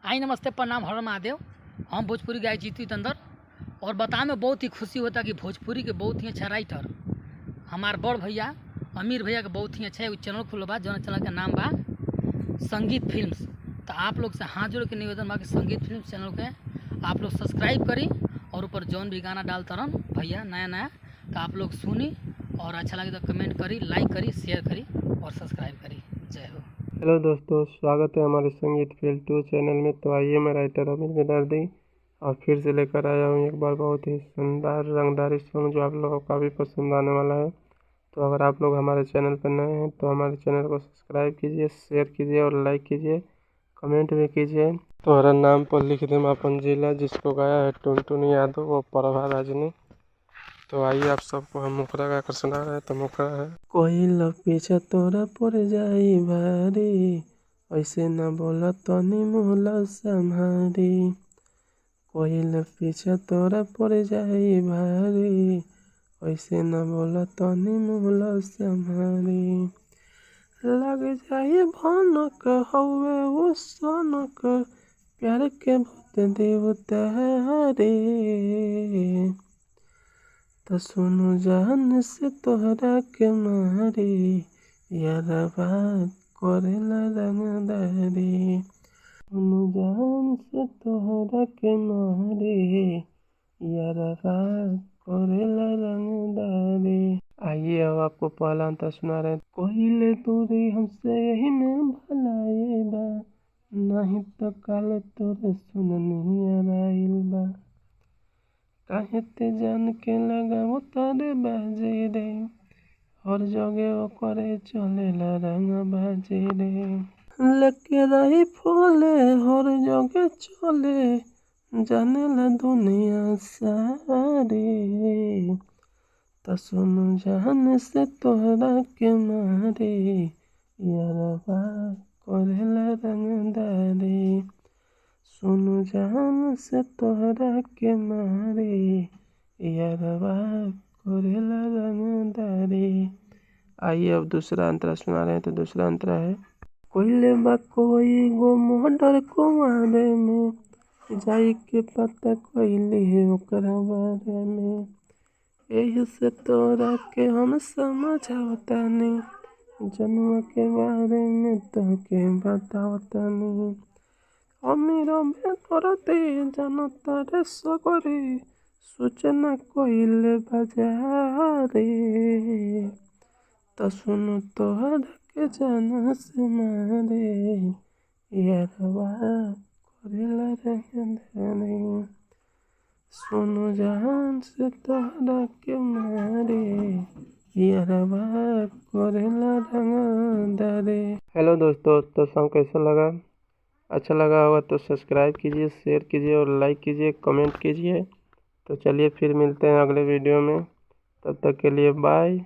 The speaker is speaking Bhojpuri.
आई नमस्ते प्रणाम हर महादेव। हम भोजपुरी गाय जीतू अंदर और बताने में बहुत ही खुशी होता कि भोजपुरी के बहुत ही अच्छा राइटर हमार बड़ भैया अमीर भैया के बहुत ही अच्छा है चैनल खुल बा जौन चैनल के नाम बा संगीत फिल्म्स। तो आप लोग से हाथ जोड़ के निवेदन बा कि संगीत फिल्म्स चैनल के आप लोग सब्सक्राइब करी और ऊपर जौन भी गाना डालता रहन भैया नया नया तो आप लोग सुनी और अच्छा लगे तो कमेंट करी, लाइक करी, शेयर करी और सब्सक्राइब करी। जय हो। हेलो दोस्तों, स्वागत है हमारे संगीत फील्ड 2 चैनल में। तो आइए, मैं राइटर अमीर बेदर्दी और फिर से लेकर आया हूँ एक बार बहुत ही शानदार रंगदारी सॉन्ग जो आप लोगों को काफ़ी पसंद आने वाला है। तो अगर आप लोग हमारे चैनल पर नए हैं तो हमारे चैनल को सब्सक्राइब कीजिए, शेयर कीजिए और लाइक कीजिए, कमेंट भी कीजिए। तुम्हारा नाम पर लिख दें अपन जिला, जिसको गाया है टुनटुन यादव और प्रभा राज ने। तो आइए आप सबको हम मुखड़ा का कर सुना रहे हैं। तो मुखड़ा है, कोई लव पीछे तोरा पड़ जाई भारी, ऐसे न बोला तनी मोहला संभारी। कोई लव पीछे तोरा पड़ जाई भारी, ऐसे न बोला तनी मोहला संभारी। लग जाए भनक हवे वो सनक, प्यार के भूत देवता रे। तो सुनो जान से तोहरा के मारी, यार बात करेला रंगदारी। सुनो जान से तोहरा के मारी, यार बात करेला रंगदारी। आइए अब आपको पहला अंतर सुना रहे हैं। कोहिले दूरी हमसे यही में भलाई बा, नहीं तो काले तोरे सुन नहीं आइल बा। काहे ते जान के लगाओ तारे बाजे रे, हर जगह वो करे चलेला रंग बाजे रे। लेके रही फूले हर जगह चले, जानेला दुनिया सारे। तो सुनो जान से तोहरा के मारे, यारबा करेला रंगदारी। सुनो जान से तोहरा के मारे, यारबा करेला रंगदारी। आइए अब दूसरा अंतरा सुना रहे हैं। तो दूसरा अंतरा है, कोइले बा कोई गो मोटर कुआरे में, जाई के पता कोइले ओकरा बारे में। एही से तोरा के हम समझावतानी, जनुआ के बारे में तो के बतावतानी। अमीर में तोरते जनता रे सगरे, सूचना कोइले बाजारे। तो सुनो तोहरा के जाना से मारे, यारबा करेला रंगदारी। सुनो जान से तोहरा के मारे, यारबा करेला रंगदारी। हेलो दोस्तों, तो सॉन्ग कैसा लगा? अच्छा लगा होगा तो सब्सक्राइब कीजिए, शेयर कीजिए और लाइक कीजिए, कमेंट कीजिए। तो चलिए फिर मिलते हैं अगले वीडियो में। तब तक के लिए बाय।